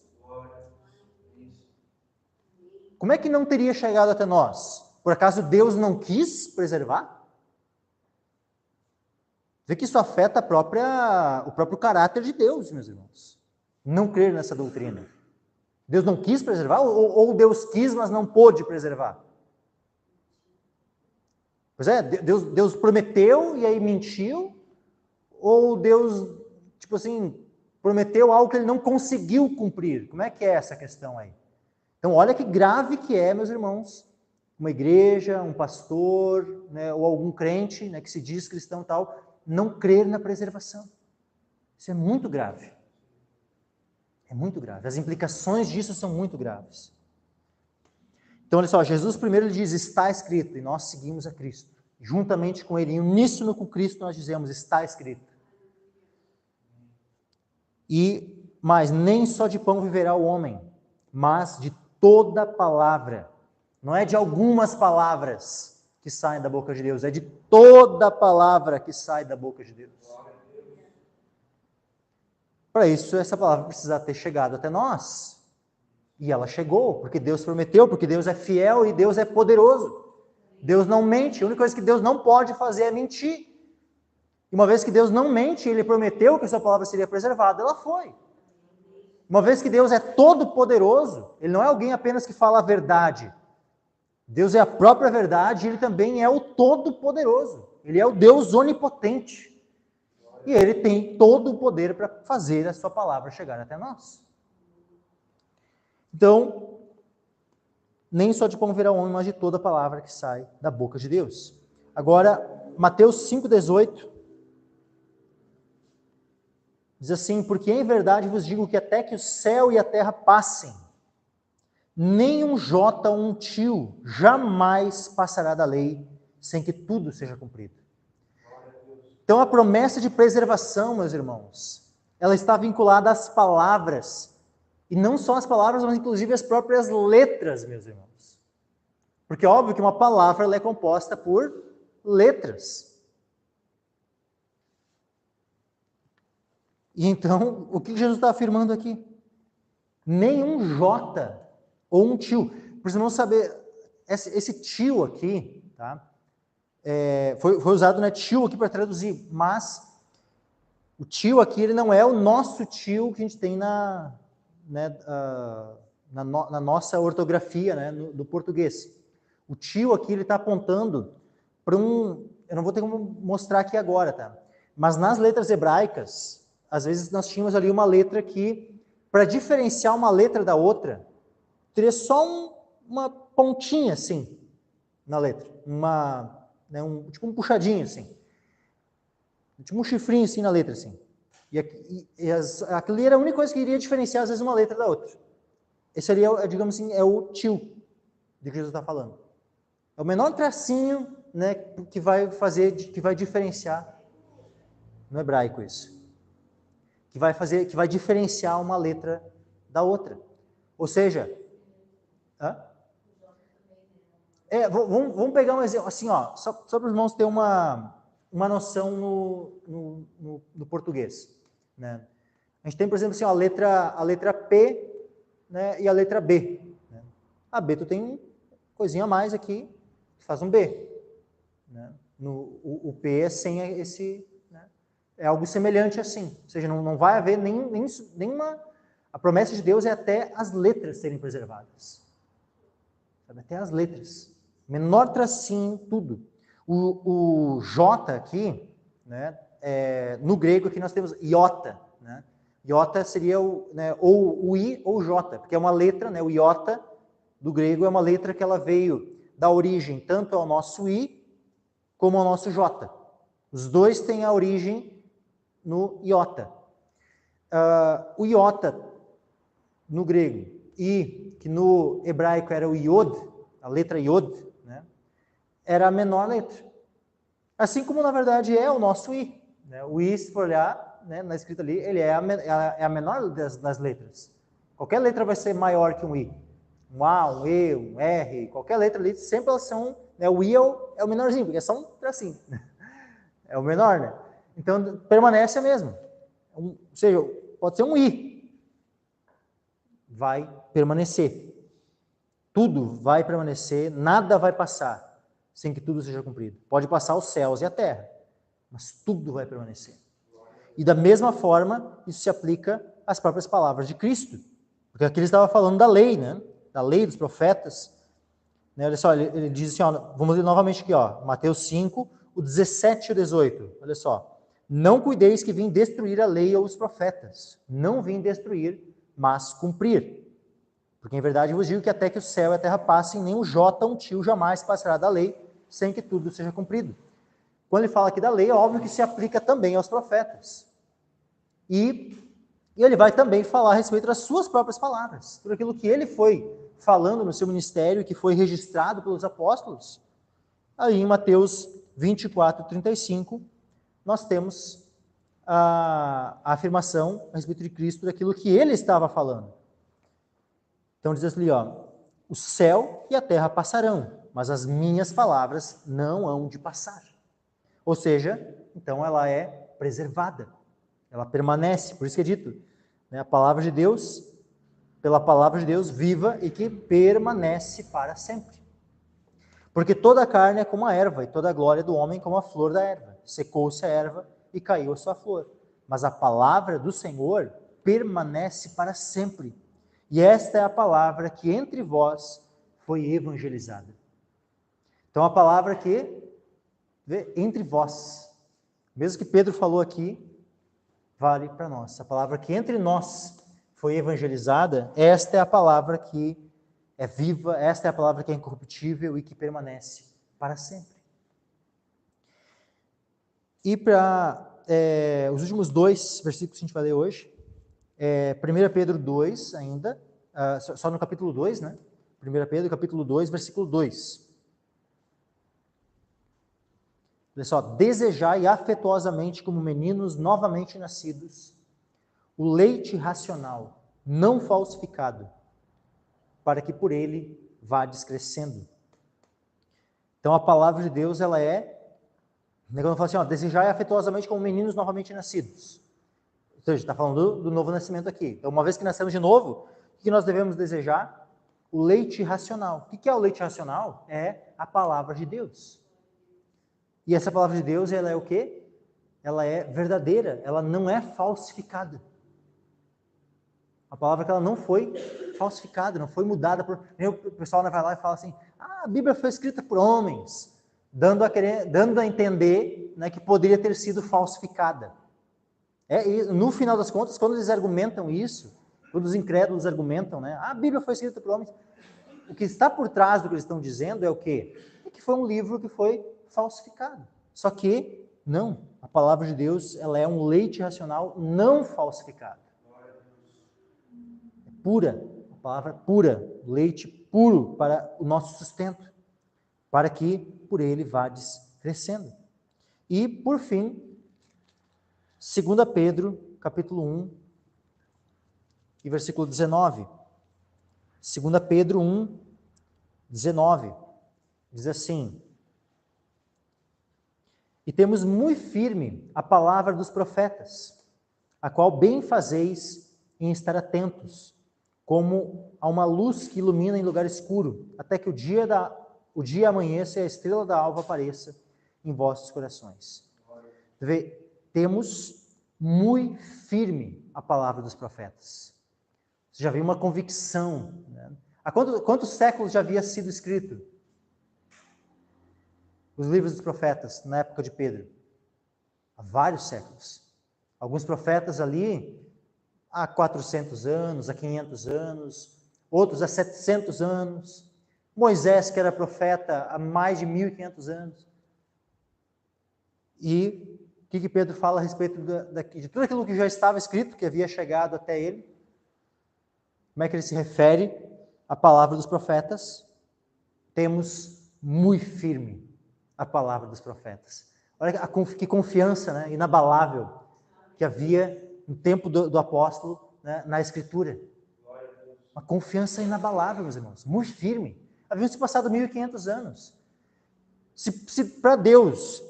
Como é que não teria chegado até nós? Por acaso Deus não quis preservar? Vê que isso afeta o próprio caráter de Deus, meus irmãos. Não crer nessa doutrina. Deus não quis preservar? Ou Deus quis, mas não pôde preservar? Pois é, Deus prometeu e aí mentiu? Ou Deus, tipo assim, prometeu algo que ele não conseguiu cumprir? Como é que é essa questão aí? Então, olha que grave que é, meus irmãos, uma igreja, um pastor, né, ou algum crente, né, que se diz cristão e tal, não crer na preservação. Isso é muito grave. É muito grave. As implicações disso são muito graves. Então, olha só, Jesus primeiro ele diz, está escrito, e nós seguimos a Cristo. Juntamente com ele, em uníssono com Cristo, nós dizemos, está escrito. Mas nem só de pão viverá o homem, mas de toda palavra. Não é de algumas palavras que saem da boca de Deus, é de toda palavra que sai da boca de Deus. Para isso, essa palavra precisa ter chegado até nós. E ela chegou, porque Deus prometeu, porque Deus é fiel e Deus é poderoso. Deus não mente, a única coisa que Deus não pode fazer é mentir. E uma vez que Deus não mente, Ele prometeu que a sua palavra seria preservada, ela foi. Uma vez que Deus é todo poderoso, Ele não é alguém apenas que fala a verdade. Deus é a própria verdade e Ele também é o todo poderoso. Ele é o Deus onipotente. E Ele tem todo o poder para fazer a sua palavra chegar até nós. Então, nem só de pão viverá o homem, mas de toda a palavra que sai da boca de Deus. Agora, Mateus 5,18 diz assim, porque em verdade vos digo que até que o céu e a terra passem, nem um jota ou um tio jamais passará da lei, sem que tudo seja cumprido. Então a promessa de preservação, meus irmãos, ela está vinculada às palavras, e não só as palavras, mas inclusive as próprias letras, meus irmãos. Porque é óbvio que uma palavra ela é composta por letras. E então, o que Jesus está afirmando aqui? Nenhum jota ou um tio. Precisamos saber, esse tio aqui, tá? Foi usado, né, tio aqui para traduzir, mas o tio aqui ele não é o nosso tio que a gente tem na nossa ortografia, né, no português. O tio aqui ele está apontando para eu não vou ter como mostrar aqui agora, tá? Mas nas letras hebraicas, às vezes nós tínhamos ali uma letra que, para diferenciar uma letra da outra, teria só uma pontinha assim na letra, tipo um puxadinho assim, tipo um chifrinho assim na letra assim. Aquilo era a única coisa que iria diferenciar às vezes uma letra da outra. Esse ali digamos assim, é o tio de que Jesus está falando. É o menor tracinho, né, que vai diferenciar no hebraico isso. Que vai diferenciar uma letra da outra. Ou seja, vamos pegar um exemplo, assim, ó, só para os irmãos terem uma noção no português. Né? A gente tem, por exemplo, assim, ó, a letra P, né, e a letra B. Né? A B tu tem coisinha a mais aqui, faz um B. Né? O P é sem esse... Né? É algo semelhante assim. Ou seja, não vai haver nenhuma... A promessa de Deus é até as letras serem preservadas. Sabe? Até as letras. Menor tracinho, tudo. O J aqui, né, no grego aqui nós temos iota. Né? Iota seria ou o I ou o J, porque é uma letra, né, o iota do grego é uma letra que ela veio da origem tanto ao nosso I como ao nosso J. Os dois têm a origem no iota. O iota no grego e que no hebraico era o iod, a letra iod, né, era a menor letra. Assim como, na verdade, é o nosso I. Né? O I, se for olhar, né, na escrita ali, ele é a menor das letras. Qualquer letra vai ser maior que um I. Um A, um E, um R, qualquer letra ali, sempre elas são... Né, o I é o menorzinho, porque é só um tracinho. É o menor, né? Então, permanece a mesma. Ou seja, pode ser um I. Vai permanecer. Tudo vai permanecer, nada vai passar sem que tudo seja cumprido. Pode passar os céus e a terra, mas tudo vai permanecer. E da mesma forma, isso se aplica às próprias palavras de Cristo. Porque aqui ele estava falando da lei, né? Da lei dos profetas. Né? Olha só, ele diz assim, ó, vamos ler novamente aqui, ó, Mateus 5, o 17 e o 18. Olha só. Não cuideis que vim destruir a lei ou os profetas. Não vim destruir, mas cumprir. Porque em verdade vos digo que até que o céu e a terra passem, nem o jota um tio jamais passará da lei, sem que tudo seja cumprido. Quando ele fala aqui da lei, é óbvio que se aplica também aos profetas. E ele vai também falar a respeito das suas próprias palavras, tudo aquilo que ele foi falando no seu ministério, que foi registrado pelos apóstolos. Aí em Mateus 24, 35, nós temos a afirmação a respeito de Cristo, daquilo que ele estava falando. Então diz assim, ó, o céu e a terra passarão, mas as minhas palavras não hão de passar. Ou seja, então ela é preservada, ela permanece, por isso que é dito, né, a palavra de Deus, pela palavra de Deus viva e que permanece para sempre. Porque toda a carne é como a erva, e toda a glória do homem como a flor da erva. Secou-se a erva e caiu a sua flor. Mas a palavra do Senhor permanece para sempre. E esta é a palavra que entre vós foi evangelizada. Então a palavra que entre vós, mesmo que Pedro falou aqui, vale para nós. A palavra que entre nós foi evangelizada, esta é a palavra que é viva, esta é a palavra que é incorruptível e que permanece para sempre. E para os últimos dois versículos que a gente vai ler hoje, 1 Pedro 2 ainda, só no capítulo 2, né? 1 Pedro, capítulo 2, versículo 2. Olha só, desejai afetuosamente como meninos novamente nascidos, o leite racional, não falsificado, para que por ele vades crescendo. Então a palavra de Deus, ela quando fala assim, ó, desejai afetuosamente como meninos novamente nascidos. Ou seja, está falando do novo nascimento aqui. Então uma vez que nascemos de novo, o que nós devemos desejar? O leite racional. O que é o leite racional? É a palavra de Deus. E essa palavra de Deus, ela é o quê? Ela é verdadeira, ela não é falsificada. A palavra que ela não foi falsificada, não foi mudada por... O pessoal vai lá e fala assim, a Bíblia foi escrita por homens, dando a entender, né, que poderia ter sido falsificada. No final das contas, quando eles argumentam isso, quando os incrédulos argumentam, né, a Bíblia foi escrita por homens, o que está por trás do que eles estão dizendo é o quê? É que foi um livro que foi falsificado. Só que, não, a palavra de Deus, ela é um leite racional não falsificado. É pura, a palavra pura, leite puro para o nosso sustento, para que por ele vades crescendo. E, por fim, 2 Pedro, capítulo 1, e versículo 19. 2 Pedro 1, 19, diz assim, e temos muito firme a palavra dos profetas, a qual bem fazeis em estar atentos, como a uma luz que ilumina em lugar escuro, até que o dia amanheça e a estrela da alva apareça em vossos corações. Temos muito firme a palavra dos profetas. Você já viu uma convicção, né? Há quantos séculos já havia sido escrito os livros dos profetas na época de Pedro? Há vários séculos. Alguns profetas ali há 400 anos, há 500 anos, outros há 700 anos. Moisés, que era profeta há mais de 1.500 anos. E o que Pedro fala a respeito de tudo aquilo que já estava escrito, que havia chegado até ele? Como é que ele se refere à palavra dos profetas? Temos muito firme a palavra dos profetas. Olha que confiança, né, inabalável que havia no tempo do apóstolo, né, na Escritura. Uma confiança inabalável, meus irmãos, muito firme. Haviam se passado 1.500 anos. Se para Deus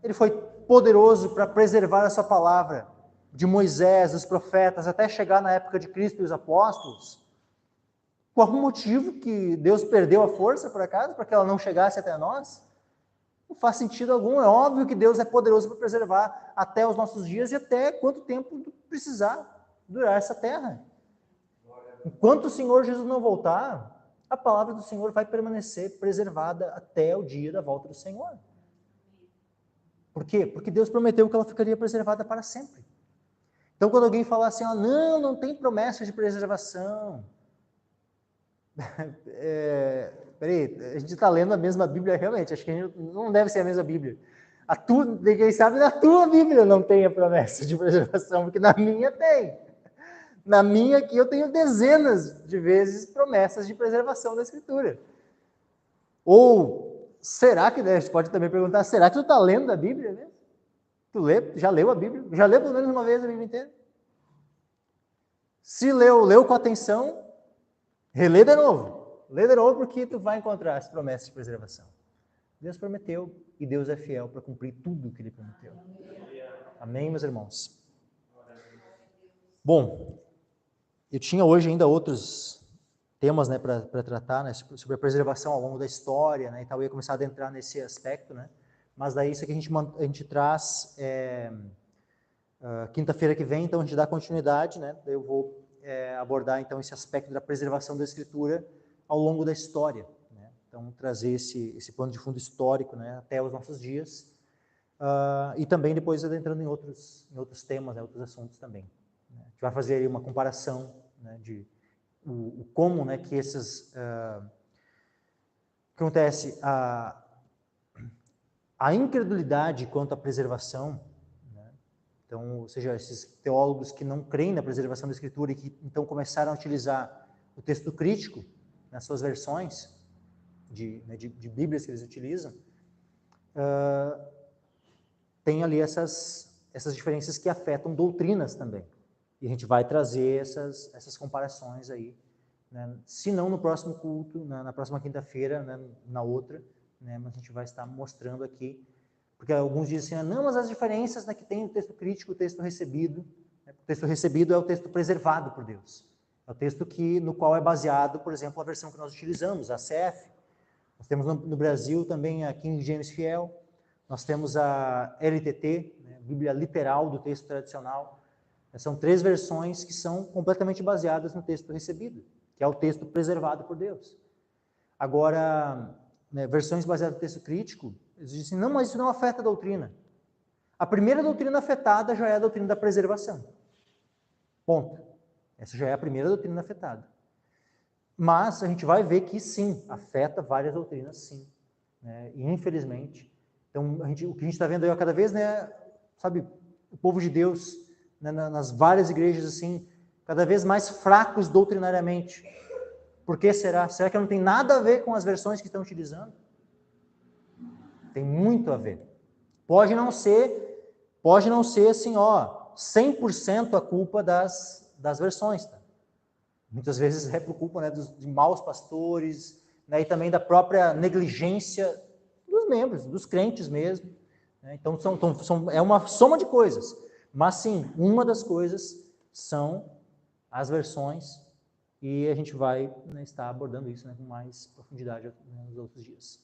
ele foi poderoso para preservar a sua palavra, de Moisés, dos profetas, até chegar na época de Cristo e os apóstolos, por algum motivo que Deus perdeu a força, por acaso, para que ela não chegasse até nós? Não faz sentido algum. É óbvio que Deus é poderoso para preservar até os nossos dias e até quanto tempo precisar durar essa terra. Enquanto o Senhor Jesus não voltar, a palavra do Senhor vai permanecer preservada até o dia da volta do Senhor. Por quê? Porque Deus prometeu que ela ficaria preservada para sempre. Então, quando alguém falar assim, não tem promessa de preservação. Peraí, a gente está lendo a mesma Bíblia realmente, acho que a gente não deve ser a mesma Bíblia. Quem sabe na tua Bíblia não tem a promessa de preservação, porque na minha tem. Na minha aqui eu tenho dezenas de vezes promessas de preservação da Escritura. Ou, será que, né, a gente pode também perguntar, será que tu está lendo a Bíblia mesmo? Já leu a Bíblia? Já leu pelo menos uma vez a Bíblia inteira? Se leu com atenção, relê de novo. Lê de novo porque tu vai encontrar as promessas de preservação. Deus prometeu e Deus é fiel para cumprir tudo o que Ele prometeu. Amém, meus irmãos? Bom, eu tinha hoje ainda outros temas, né, para tratar, né, sobre a preservação ao longo da história, né, e tal. Eu ia começar a adentrar nesse aspecto, né? Mas daí isso aqui a gente traz quinta-feira que vem, então a gente dá continuidade, né? Eu vou abordar então esse aspecto da preservação da Escritura ao longo da história, né? Então trazer esse pano de fundo histórico, né, até os nossos dias, e também depois adentrando em outros temas, né, outros assuntos também. Né? A gente vai fazer aí uma comparação, né, de como, né, que esses acontece a incredulidade quanto à preservação, né? Então, ou seja, esses teólogos que não creem na preservação da Escritura e que então começaram a utilizar o texto crítico nas suas versões de Bíblias que eles utilizam, tem ali essas diferenças que afetam doutrinas também. E a gente vai trazer essas comparações aí, né? Se não no próximo culto, na próxima quinta-feira, né, na outra, né, mas a gente vai estar mostrando aqui, porque alguns dizem assim, não, mas as diferenças, né, que tem o texto crítico e o texto recebido, né, o texto recebido é o texto preservado por Deus, é o texto no qual é baseado, por exemplo, a versão que nós utilizamos, a CF, nós temos no Brasil também a King James Fiel, nós temos a LTT, né, Bíblia Literal do texto tradicional. São 3 versões que são completamente baseadas no texto recebido, que é o texto preservado por Deus. Agora, né, versões baseadas no texto crítico, eles dizem, não, mas isso não afeta a doutrina. A primeira doutrina afetada já é a doutrina da preservação. Ponto. Essa já é a primeira doutrina afetada. Mas a gente vai ver que sim, afeta várias doutrinas, sim. Né? E infelizmente, então, o que a gente está vendo aí cada vez, né, sabe, o povo de Deus, né, nas várias igrejas, assim, cada vez mais fracos doutrinariamente. Por que será? Será que não tem nada a ver com as versões que estão utilizando? Tem muito a ver. Pode não ser assim, 100% a culpa das versões, tá? Muitas vezes é por culpa, né, de maus pastores, né, e também da própria negligência dos membros, dos crentes mesmo. Né? Então, é uma soma de coisas. Mas sim, uma das coisas são as versões e a gente vai, né, estar abordando isso, né, com mais profundidade, né, nos outros dias.